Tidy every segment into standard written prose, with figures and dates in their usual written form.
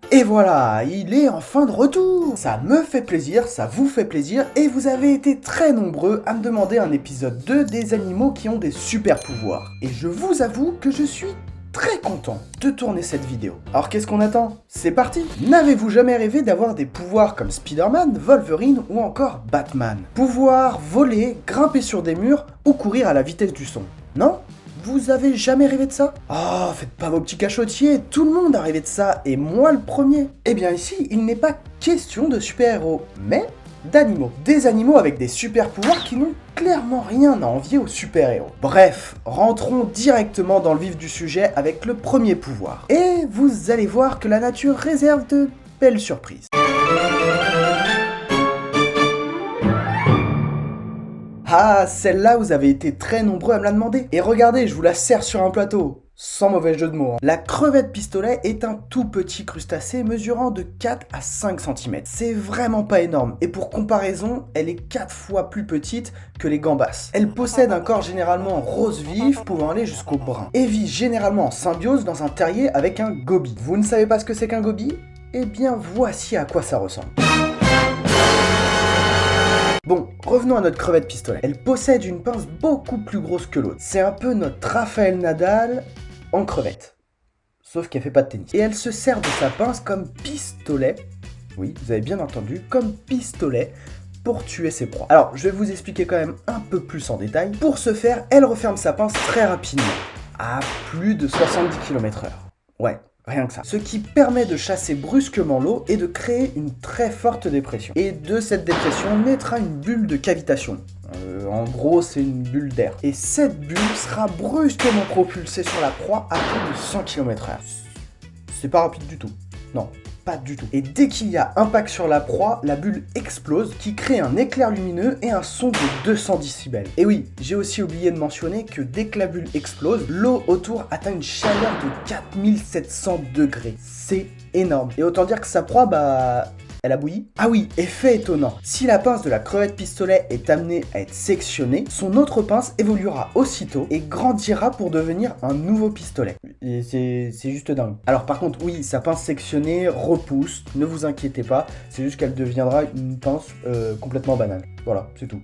Et voilà, il est enfin de retour. Ça me fait plaisir, ça vous fait plaisir, et vous avez été très nombreux à me demander un épisode 2 des animaux qui ont des super pouvoirs. Et je vous avoue que je suis très content de tourner cette vidéo. Alors qu'est-ce qu'on attend? C'est parti! N'avez-vous jamais rêvé d'avoir des pouvoirs comme Spider-Man, Wolverine ou encore Batman? Pouvoir voler, grimper sur des murs ou courir à la vitesse du son? Non? Vous avez jamais rêvé de ça? Oh, faites pas vos petits cachotiers, tout le monde a rêvé de ça, et moi le premier. Eh bien ici, il n'est pas question de super-héros, mais d'animaux. Des animaux avec des super-pouvoirs qui n'ont clairement rien à envier aux super-héros. Bref, rentrons directement dans le vif du sujet avec le premier pouvoir. Et vous allez voir que la nature réserve de belles surprises. Ah, celle-là, vous avez été très nombreux à me la demander. Et regardez, je vous la sers sur un plateau. Sans mauvais jeu de mots. La crevette pistolet est un tout petit crustacé mesurant de 4 à 5 cm. C'est vraiment pas énorme, et pour comparaison, elle est 4 fois plus petite que les gambas. Elle possède un corps généralement rose vif, pouvant aller jusqu'au brun, et vit généralement en symbiose dans un terrier avec un goby. Vous ne savez pas ce que c'est qu'un goby? Eh bien, voici à quoi ça ressemble. Bon, revenons à notre crevette pistolet. Elle possède une pince beaucoup plus grosse que l'autre. C'est un peu notre Rafael Nadal en crevette. Sauf qu'elle fait pas de tennis. Et elle se sert de sa pince comme pistolet. Oui, vous avez bien entendu, comme pistolet pour tuer ses proies. Alors, je vais vous expliquer quand même un peu plus en détail. Pour ce faire, elle referme sa pince très rapidement, à plus de 70 km/h. Ouais. Rien que ça. Ce qui permet de chasser brusquement l'eau et de créer une très forte dépression. Et de cette dépression naîtra une bulle de cavitation. En gros, c'est une bulle d'air. Et cette bulle sera brusquement propulsée sur la proie à plus de 100 km/h. C'est pas rapide du tout. Non. Pas du tout. Et dès qu'il y a impact sur la proie, la bulle explose, qui crée un éclair lumineux et un son de 200 décibels. Et oui, j'ai aussi oublié de mentionner que dès que la bulle explose, l'eau autour atteint une chaleur de 4700 degrés. C'est énorme. Et autant dire que sa proie, elle a bouilli. Ah oui, effet étonnant. Si la pince de la crevette pistolet est amenée à être sectionnée, son autre pince évoluera aussitôt et grandira pour devenir un nouveau pistolet. Et c'est juste dingue. Alors par contre, oui, sa pince sectionnée repousse, ne vous inquiétez pas, c'est juste qu'elle deviendra une pince complètement banale. Voilà, c'est tout.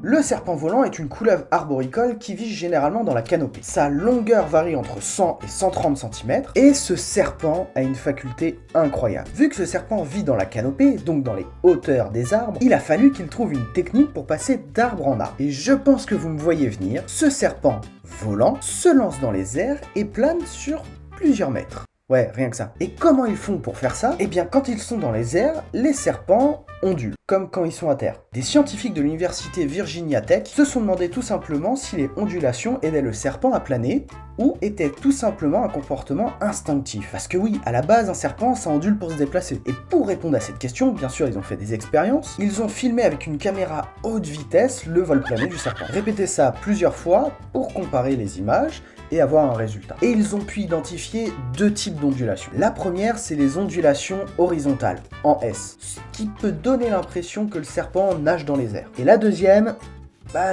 Le serpent volant est une couleuvre arboricole qui vit généralement dans la canopée. Sa longueur varie entre 100 et 130 cm, et ce serpent a une faculté incroyable. Vu que ce serpent vit dans la canopée, donc dans les hauteurs des arbres, il a fallu qu'il trouve une technique pour passer d'arbre en arbre. Et je pense que vous me voyez venir, ce serpent volant se lance dans les airs et plane sur plusieurs mètres. Ouais, rien que ça. Et comment ils font pour faire ça? Eh bien, quand ils sont dans les airs, les serpents ondulent, comme quand ils sont à terre. Des scientifiques de l'université Virginia Tech se sont demandé tout simplement si les ondulations aidaient le serpent à planer, ou étaient tout simplement un comportement instinctif. Parce que oui, à la base, un serpent, ça ondule pour se déplacer. Et pour répondre à cette question, bien sûr, ils ont fait des expériences. Ils ont filmé avec une caméra haute vitesse le vol plané du serpent. Répétez ça plusieurs fois pour comparer les images et avoir un résultat. Et ils ont pu identifier deux types d'ondulations. La première, c'est les ondulations horizontales, en S, ce qui peut donner l'impression que le serpent nage dans les airs. Et la deuxième,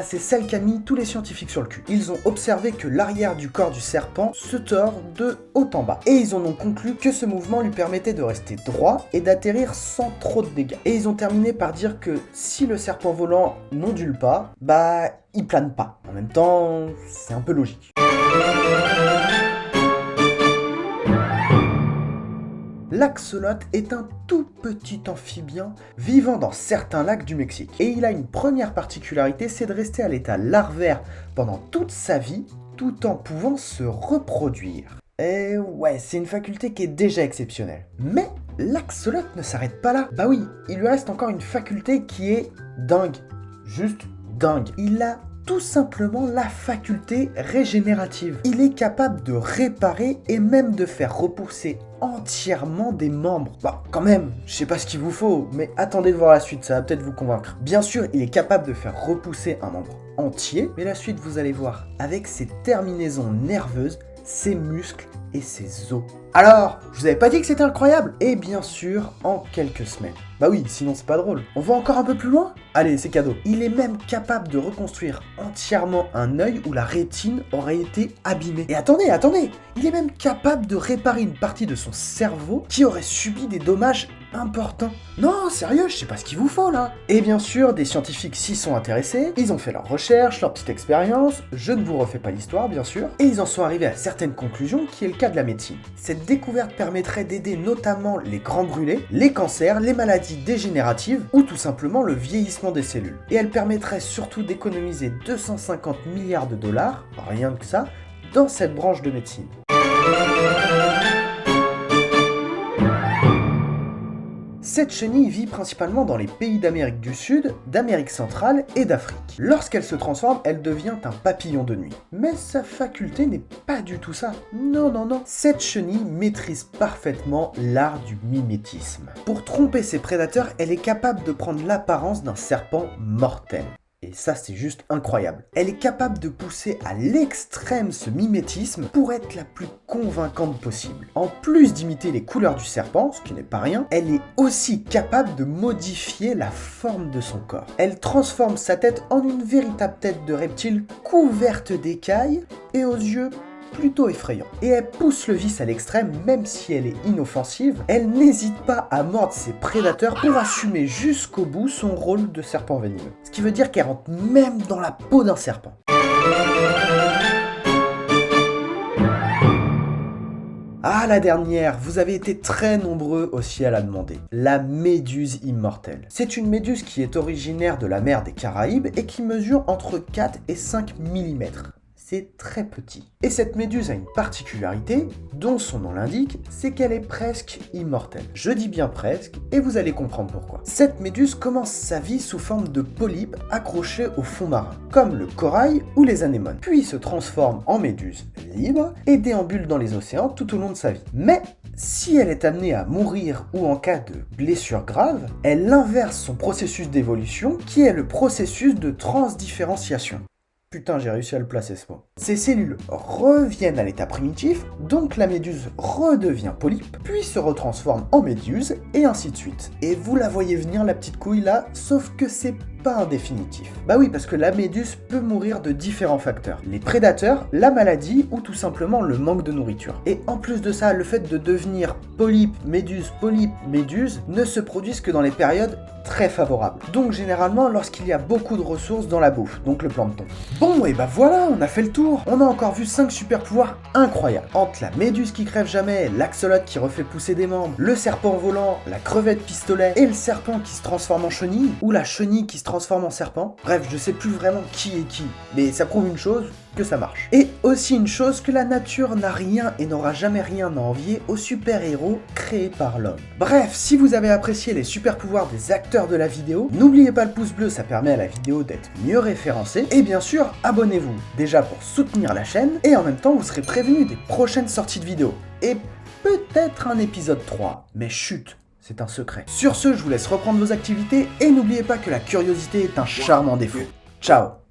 c'est celle qu'a mis tous les scientifiques sur le cul. Ils ont observé que l'arrière du corps du serpent se tord de haut en bas. Et ils en ont conclu que ce mouvement lui permettait de rester droit et d'atterrir sans trop de dégâts. Et ils ont terminé par dire que si le serpent volant n'ondule pas, il plane pas. En même temps, c'est un peu logique. L'axolote est un tout petit amphibien vivant dans certains lacs du Mexique. Et il a une première particularité, c'est de rester à l'état larvaire pendant toute sa vie, tout en pouvant se reproduire. Et ouais, c'est une faculté qui est déjà exceptionnelle. Mais l'axolote ne s'arrête pas là. Bah oui, il lui reste encore une faculté qui est dingue. Juste dingue. Il a tout simplement la faculté régénérative. Il est capable de réparer et même de faire repousser entièrement des membres. Quand même, je sais pas ce qu'il vous faut, mais attendez de voir la suite, ça va peut-être vous convaincre. Bien sûr, il est capable de faire repousser un membre entier, mais la suite, vous allez voir, avec ses terminaisons nerveuses, ses muscles et ses os. Alors, je vous avais pas dit que c'était incroyable? Et bien sûr, en quelques semaines. Bah oui, sinon c'est pas drôle. On va encore un peu plus loin? Allez, c'est cadeau. Il est même capable de reconstruire entièrement un œil où la rétine aurait été abîmée. Et attendez, il est même capable de réparer une partie de son cerveau qui aurait subi des dommages importants. Non, sérieux, je sais pas ce qu'il vous faut là. Et bien sûr, des scientifiques s'y sont intéressés, ils ont fait leurs recherches, leur petite expérience, je ne vous refais pas l'histoire bien sûr, et ils en sont arrivés à certaines conclusions qui est le cas de la médecine. Cette découverte permettrait d'aider notamment les grands brûlés, les cancers, les maladies dégénératives ou tout simplement le vieillissement des cellules. Et elle permettrait surtout d'économiser 250 milliards de dollars, rien que ça, dans cette branche de médecine. Cette chenille vit principalement dans les pays d'Amérique du Sud, d'Amérique centrale et d'Afrique. Lorsqu'elle se transforme, elle devient un papillon de nuit. Mais sa faculté n'est pas du tout ça. Non. Cette chenille maîtrise parfaitement l'art du mimétisme. Pour tromper ses prédateurs, elle est capable de prendre l'apparence d'un serpent mortel. Et ça, c'est juste incroyable. Elle est capable de pousser à l'extrême ce mimétisme pour être la plus convaincante possible. En plus d'imiter les couleurs du serpent, ce qui n'est pas rien, elle est aussi capable de modifier la forme de son corps. Elle transforme sa tête en une véritable tête de reptile couverte d'écailles et aux yeux plutôt effrayant. Et elle pousse le vice à l'extrême, même si elle est inoffensive, elle n'hésite pas à mordre ses prédateurs pour assumer jusqu'au bout son rôle de serpent venimeux. Ce qui veut dire qu'elle rentre même dans la peau d'un serpent. Ah, la dernière, vous avez été très nombreux aussi à la demander. La méduse immortelle. C'est une méduse qui est originaire de la mer des Caraïbes et qui mesure entre 4 et 5 mm. C'est très petit. Et cette méduse a une particularité, dont son nom l'indique, c'est qu'elle est presque immortelle. Je dis bien presque, et vous allez comprendre pourquoi. Cette méduse commence sa vie sous forme de polype accrochée au fond marin, comme le corail ou les anémones, puis se transforme en méduse libre et déambule dans les océans tout au long de sa vie. Mais si elle est amenée à mourir ou en cas de blessure grave, elle inverse son processus d'évolution, qui est le processus de transdifférenciation. Putain, j'ai réussi à le placer ce mot. Ces cellules reviennent à l'état primitif, donc la méduse redevient polype, puis se retransforme en méduse, et ainsi de suite. Et vous la voyez venir la petite couille là, sauf que c'est pas un définitif. Bah oui, parce que la méduse peut mourir de différents facteurs. Les prédateurs, la maladie ou tout simplement le manque de nourriture. Et en plus de ça, le fait de devenir polype, méduse, ne se produisent que dans les périodes très favorables. Donc généralement lorsqu'il y a beaucoup de ressources dans la bouffe, donc le plancton. Bon, et bah voilà, on a fait le tour. On a encore vu 5 super pouvoirs incroyables. Entre la méduse qui crève jamais, l'axolote qui refait pousser des membres, le serpent volant, la crevette pistolet et le serpent qui se transforme en chenille, ou la chenille qui se transforme en serpent. Bref, je sais plus vraiment qui est qui, mais ça prouve une chose, que ça marche. Et aussi une chose, que la nature n'a rien et n'aura jamais rien à envier aux super-héros créés par l'homme. Bref, si vous avez apprécié les super pouvoirs des acteurs de la vidéo, n'oubliez pas le pouce bleu, ça permet à la vidéo d'être mieux référencée, et bien sûr, abonnez-vous, déjà pour soutenir la chaîne, et en même temps vous serez prévenu des prochaines sorties de vidéos. Et peut-être un épisode 3, mais chut, c'est un secret. Sur ce, je vous laisse reprendre vos activités, et n'oubliez pas que la curiosité est un charmant défaut. Ciao.